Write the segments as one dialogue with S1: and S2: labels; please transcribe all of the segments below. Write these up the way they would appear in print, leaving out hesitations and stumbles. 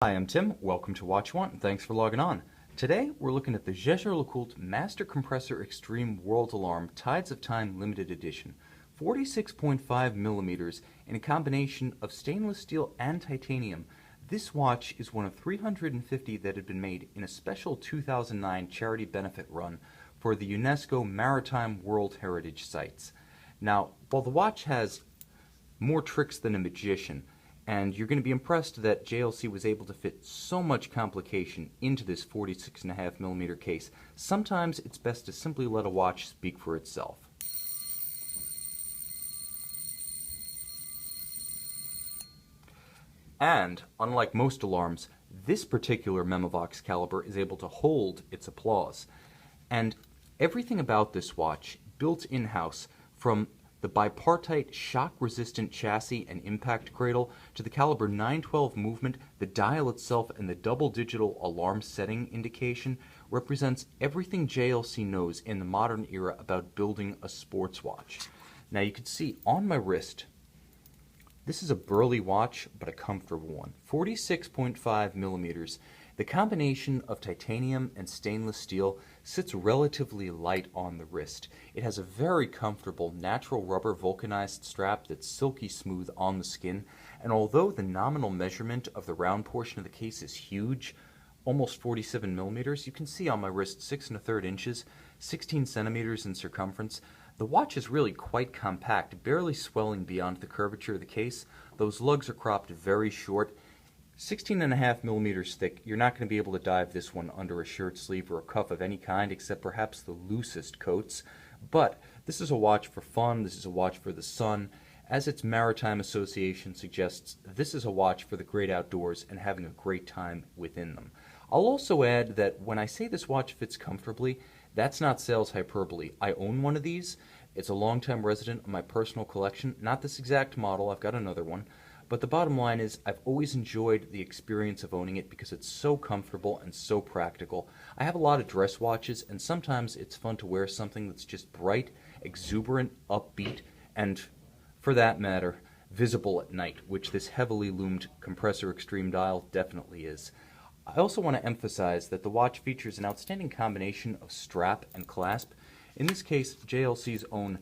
S1: Hi, I'm Tim. Welcome to Watch One, and thanks for logging on. Today, we're looking at the Jaeger-LeCoultre Master Compressor Extreme World Alarm Tides of Time Limited Edition, 46.5 millimeters in a combination of stainless steel and titanium. This watch is one of 350 that had been made in a special 2009 charity benefit run for the UNESCO Maritime World Heritage Sites. Now, while the watch has more tricks than a magician, and you're going to be impressed that JLC was able to fit so much complication into this 46.5 millimeter case. Sometimes it's best to simply let a watch speak for itself. And, unlike most alarms, this particular Memovox caliber is able to hold its applause. And everything about this watch, built in-house, from the bipartite shock-resistant chassis and impact cradle to the Calibre 912 movement, the dial itself, and the double digital alarm setting indication, represents everything JLC knows in the modern era about building a sports watch. Now you can see on my wrist, this is a burly watch, but a comfortable one. 46.5 millimeters. The combination of titanium and stainless steel sits relatively light on the wrist. It has a very comfortable natural rubber vulcanized strap that's silky smooth on the skin, and although the nominal measurement of the round portion of the case is huge, almost 47 millimeters, you can see on my wrist 6 1/3 inches, 16 centimeters in circumference. The watch is really quite compact, barely swelling beyond the curvature of the case. Those lugs are cropped very short. 16.5 millimeters thick. You're not going to be able to dive this one under a shirt sleeve or a cuff of any kind, except perhaps the loosest coats. But this is a watch for fun. This is a watch for the sun. As its maritime association suggests, this is a watch for the great outdoors and having a great time within them. I'll also add that when I say this watch fits comfortably, that's not sales hyperbole. I own one of these. It's a longtime resident of my personal collection. Not this exact model. I've got another one. But the bottom line is, I've always enjoyed the experience of owning it because it's so comfortable and so practical. I have a lot of dress watches, and sometimes it's fun to wear something that's just bright, exuberant, upbeat, and, for that matter, visible at night, which this heavily loomed Compressor Extreme dial definitely is. I also want to emphasize that the watch features an outstanding combination of strap and clasp. In this case, JLC's own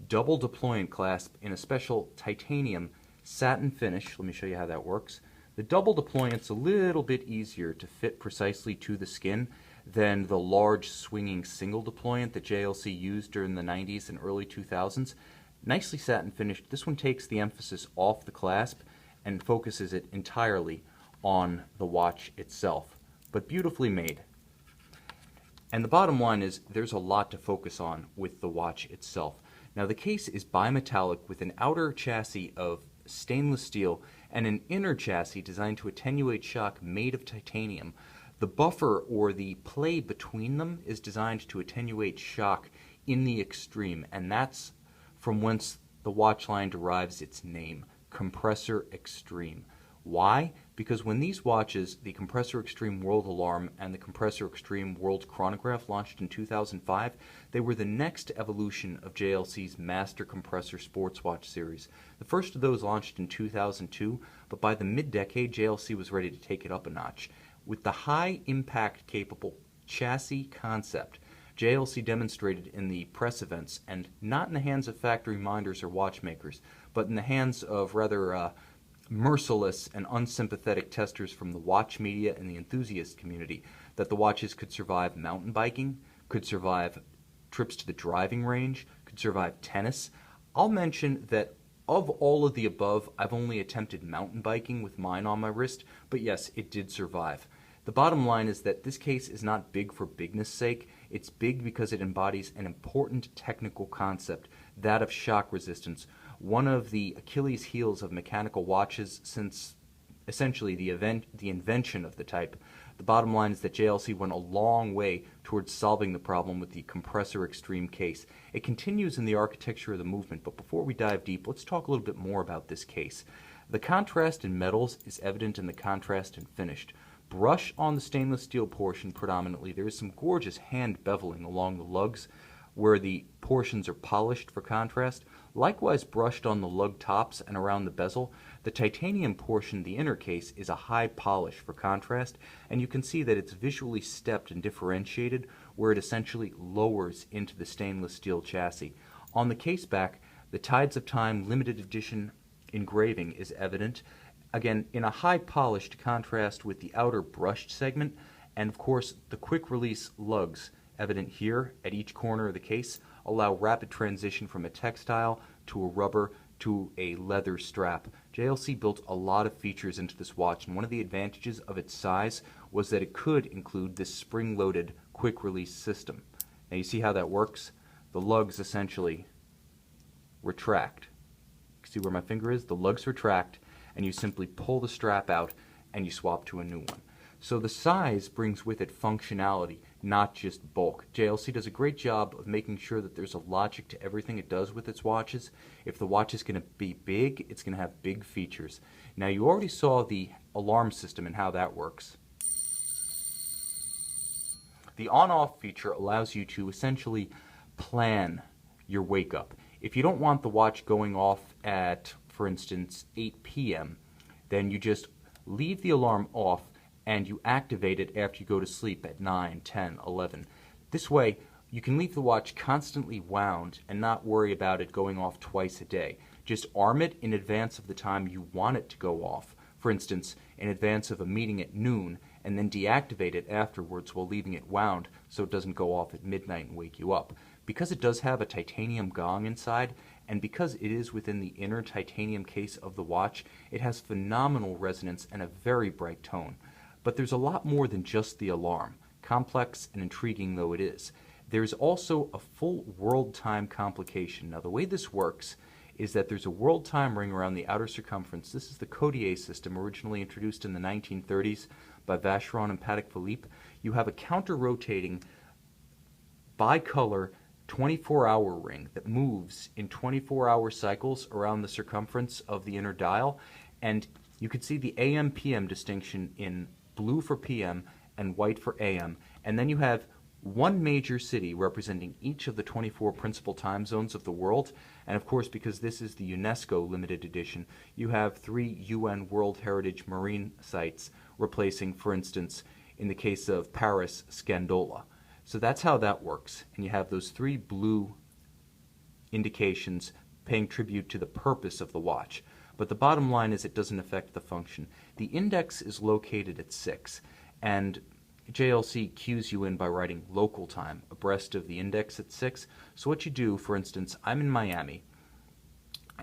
S1: double deployant clasp in a special titanium satin finish. Let me show you how that works. The double deployant's a little bit easier to fit precisely to the skin than the large swinging single deployant that JLC used during the 90s and early 2000s. Nicely satin finished. This one takes the emphasis off the clasp and focuses it entirely on the watch itself, but beautifully made. And the bottom line is there's a lot to focus on with the watch itself. Now the case is bimetallic with an outer chassis of stainless steel and an inner chassis designed to attenuate shock made of titanium. The buffer, or the play between them, is designed to attenuate shock in the extreme, and that's from whence the watch line derives its name, Compressor Extreme. Why? Because when these watches, the Compressor Extreme World Alarm and the Compressor Extreme World Chronograph, launched in 2005, they were the next evolution of JLC's Master Compressor Sports Watch series. The first of those launched in 2002, but by the mid-decade, JLC was ready to take it up a notch. With the high-impact capable chassis concept, JLC demonstrated in the press events, and not in the hands of factory minders or watchmakers, but in the hands of rather merciless and unsympathetic testers from the watch media and the enthusiast community, that the watches could survive mountain biking, could survive trips to the driving range, could survive tennis. I'll mention that of all of the above, I've only attempted mountain biking with mine on my wrist, but yes, it did survive. The bottom line is that this case is not big for bigness sake. It's big because it embodies an important technical concept, that of shock resistance, one of the Achilles heels of mechanical watches since essentially the invention of the type. The bottom line is that JLC went a long way towards solving the problem with the Compressor Extreme case. It continues in the architecture of the movement, but before we dive deep, let's talk a little bit more about this case. The contrast in metals is evident in the contrast in finished. Brush on the stainless steel portion predominantly. There is some gorgeous hand beveling along the lugs where the portions are polished for contrast. Likewise brushed on the lug tops and around the bezel. The titanium portion, the inner case, is a high polish for contrast, and you can see that it's visually stepped and differentiated, where it essentially lowers into the stainless steel chassis. On the case back, the Tides of Time limited edition engraving is evident, again in a high polished contrast with the outer brushed segment, and of course the quick release lugs evident here at each corner of the case allow rapid transition from a textile to a rubber to a leather strap. JLC built a lot of features into this watch, and one of the advantages of its size was that it could include this spring-loaded quick release system. Now you see how that works? The lugs essentially retract. See where my finger is? The lugs retract, and you simply pull the strap out and you swap to a new one. So the size brings with it functionality, not just bulk. JLC does a great job of making sure that there's a logic to everything it does with its watches. If the watch is going to be big, it's going to have big features. Now you already saw the alarm system and how that works. The on-off feature allows you to essentially plan your wake-up. If you don't want the watch going off at, for instance, 8 p.m., then you just leave the alarm off and you activate it after you go to sleep at 9, 10, 11. This way, you can leave the watch constantly wound and not worry about it going off twice a day. Just arm it in advance of the time you want it to go off. For instance, in advance of a meeting at noon, and then deactivate it afterwards while leaving it wound so it doesn't go off at midnight and wake you up. Because it does have a titanium gong inside, and because it is within the inner titanium case of the watch, it has phenomenal resonance and a very bright tone. But there's a lot more than just the alarm, complex and intriguing though it is. There's also a full world time complication. Now the way this works is that there's a world time ring around the outer circumference. This is the Codier system, originally introduced in the 1930s by Vacheron and Patek Philippe. You have a counter-rotating bicolor 24-hour ring that moves in 24-hour cycles around the circumference of the inner dial, and you can see the AM-PM distinction in blue for PM and white for AM, and then you have one major city representing each of the 24 principal time zones of the world, and of course, because this is the UNESCO limited edition, you have 3 UN World Heritage Marine sites replacing, for instance, in the case of Paris, Scandola. So that's how that works, and you have those 3 blue indications paying tribute to the purpose of the watch. But the bottom line is it doesn't affect the function. The index is located at 6, and JLC cues you in by writing local time abreast of the index at 6. So what you do, for instance, I'm in Miami,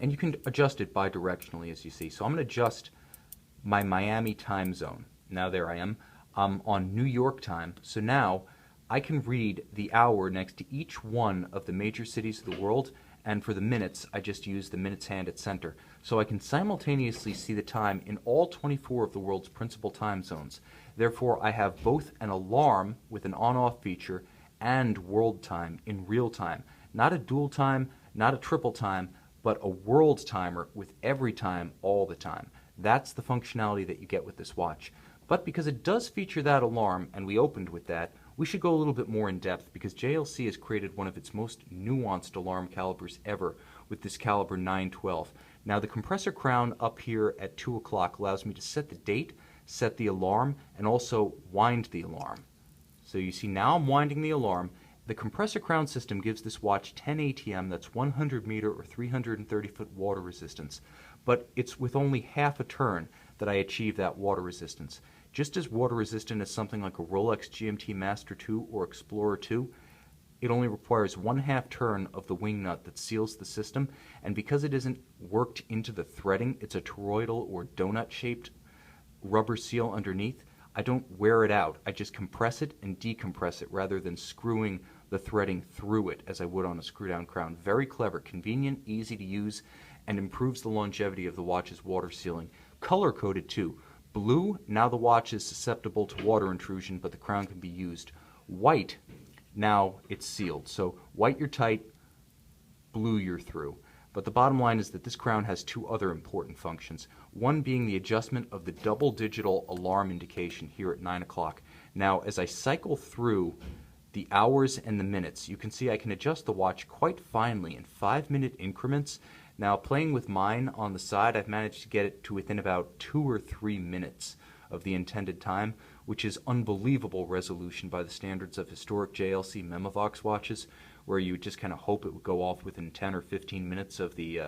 S1: and you can adjust it bidirectionally as you see. So I'm going to adjust my Miami time zone. Now there I am. I'm on New York time. So now I can read the hour next to each one of the major cities of the world, and for the minutes, I just use the minutes hand at center. So I can simultaneously see the time in all 24 of the world's principal time zones. Therefore, I have both an alarm with an on-off feature and world time in real time. Not a dual time, not a triple time, but a world timer with every time all the time. That's the functionality that you get with this watch. But because it does feature that alarm, and we opened with that, we should go a little bit more in depth because JLC has created one of its most nuanced alarm calibers ever with this Calibre 912. Now the compressor crown up here at 2 o'clock allows me to set the date, set the alarm, and also wind the alarm. So you see now I'm winding the alarm. The compressor crown system gives this watch 10 ATM, that's 100 meter or 330 foot water resistance. But it's with only half a turn that I achieve that water resistance. Just as water resistant as something like a Rolex GMT Master 2 or Explorer 2, it only requires 1/2 turn of the wing nut that seals the system, and because it isn't worked into the threading, it's a toroidal or donut-shaped rubber seal underneath, I don't wear it out. I just compress it and decompress it rather than screwing the threading through it as I would on a screw-down crown. Very clever, convenient, easy to use, and improves the longevity of the watch's water sealing. Color-coded too. Blue, now the watch is susceptible to water intrusion, but the crown can be used. White, now it's sealed. So white you're tight, blue you're through. But the bottom line is that this crown has 2 other important functions. One being the adjustment of the double digital alarm indication here at 9 o'clock. Now, as I cycle through the hours and the minutes, you can see I can adjust the watch quite finely in 5-minute increments, Now, playing with mine on the side, I've managed to get it to within about 2 or 3 minutes of the intended time, which is unbelievable resolution by the standards of historic JLC Memovox watches, where you would just kind of hope it would go off within 10 or 15 minutes of the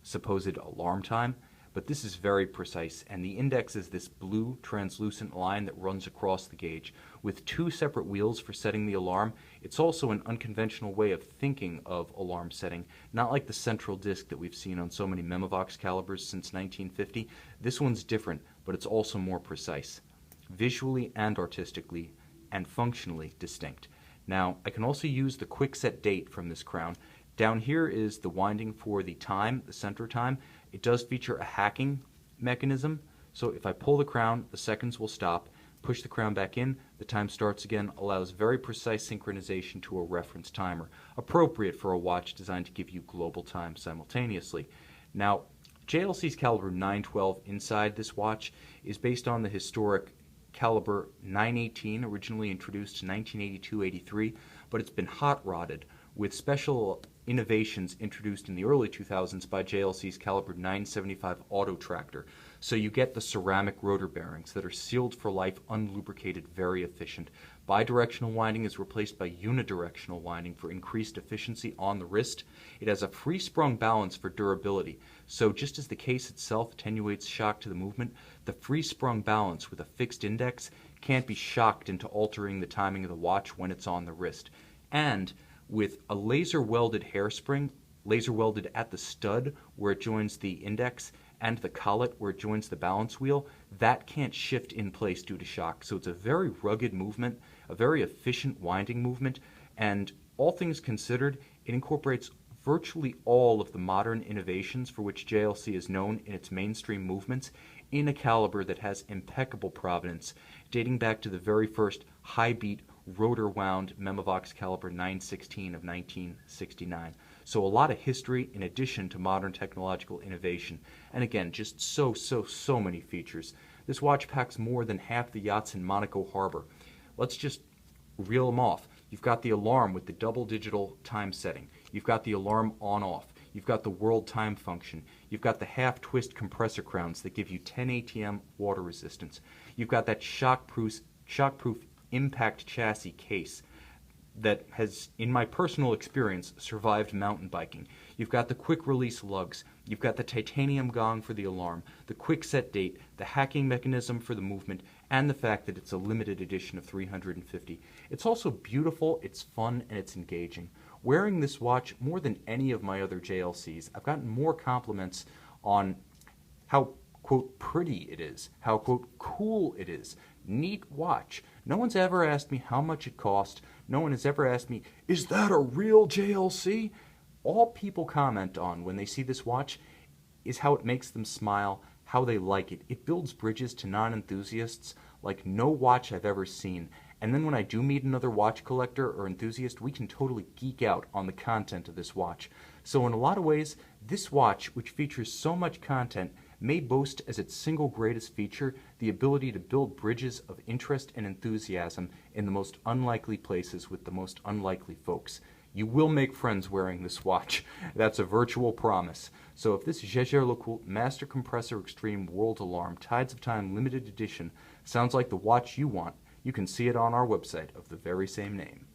S1: supposed alarm time. But this is very precise, and the index is this blue translucent line that runs across the gauge. With 2 separate wheels for setting the alarm, it's also an unconventional way of thinking of alarm setting, not like the central disc that we've seen on so many Memovox calibers since 1950. This one's different, but it's also more precise, visually and artistically, and functionally distinct. Now, I can also use the quick set date from this crown. Down here is the winding for the time, the center time. It does feature a hacking mechanism, so if I pull the crown, the seconds will stop. Push the crown back in, the time starts again, allows very precise synchronization to a reference timer, appropriate for a watch designed to give you global time simultaneously. Now, JLC's Calibre 912 inside this watch is based on the historic Calibre 918, originally introduced in 1982-83, but it's been hot-rodded with special innovations introduced in the early 2000s by JLC's Calibre 975 Auto Tractor. So you get the ceramic rotor bearings that are sealed for life, unlubricated, very efficient. Bidirectional winding is replaced by unidirectional winding for increased efficiency on the wrist. It has a free-sprung balance for durability. So just as the case itself attenuates shock to the movement, the free-sprung balance with a fixed index can't be shocked into altering the timing of the watch when it's on the wrist. And with a laser-welded hairspring, laser-welded at the stud where it joins the index, and the collet where it joins the balance wheel, that can't shift in place due to shock. So it's a very rugged movement, a very efficient winding movement, and all things considered, it incorporates virtually all of the modern innovations for which JLC is known in its mainstream movements in a caliber that has impeccable provenance, dating back to the very first high-beat rotor-wound Memovox Calibre 916 of 1969. So a lot of history in addition to modern technological innovation. And again, just so many features. This watch packs more than half the yachts in Monaco Harbor. Let's just reel them off. You've got the alarm with the double digital time setting. You've got the alarm on-off. You've got the world time function. You've got the half-twist compressor crowns that give you 10 ATM water resistance. You've got that shockproof impact chassis case that has, in my personal experience, survived mountain biking. You've got the quick release lugs, you've got the titanium gong for the alarm, the quick set date, the hacking mechanism for the movement, and the fact that it's a limited edition of 350. It's also beautiful, it's fun, and it's engaging. Wearing this watch more than any of my other JLCs, I've gotten more compliments on how, quote, pretty it is, how, quote, cool it is. Neat watch. No one's ever asked me how much it cost. No one has ever asked me, is that a real JLC? All people comment on when they see this watch is how it makes them smile, how they like it. It builds bridges to non-enthusiasts like no watch I've ever seen. And then when I do meet another watch collector or enthusiast, we can totally geek out on the content of this watch. So in a lot of ways, this watch, which features so much content, may boast as its single greatest feature the ability to build bridges of interest and enthusiasm in the most unlikely places with the most unlikely folks. You will make friends wearing this watch. That's a virtual promise. So if this Jaeger-LeCoultre Master Compressor Extreme World Alarm Tides of Time Limited Edition sounds like the watch you want, you can see it on our website of the very same name.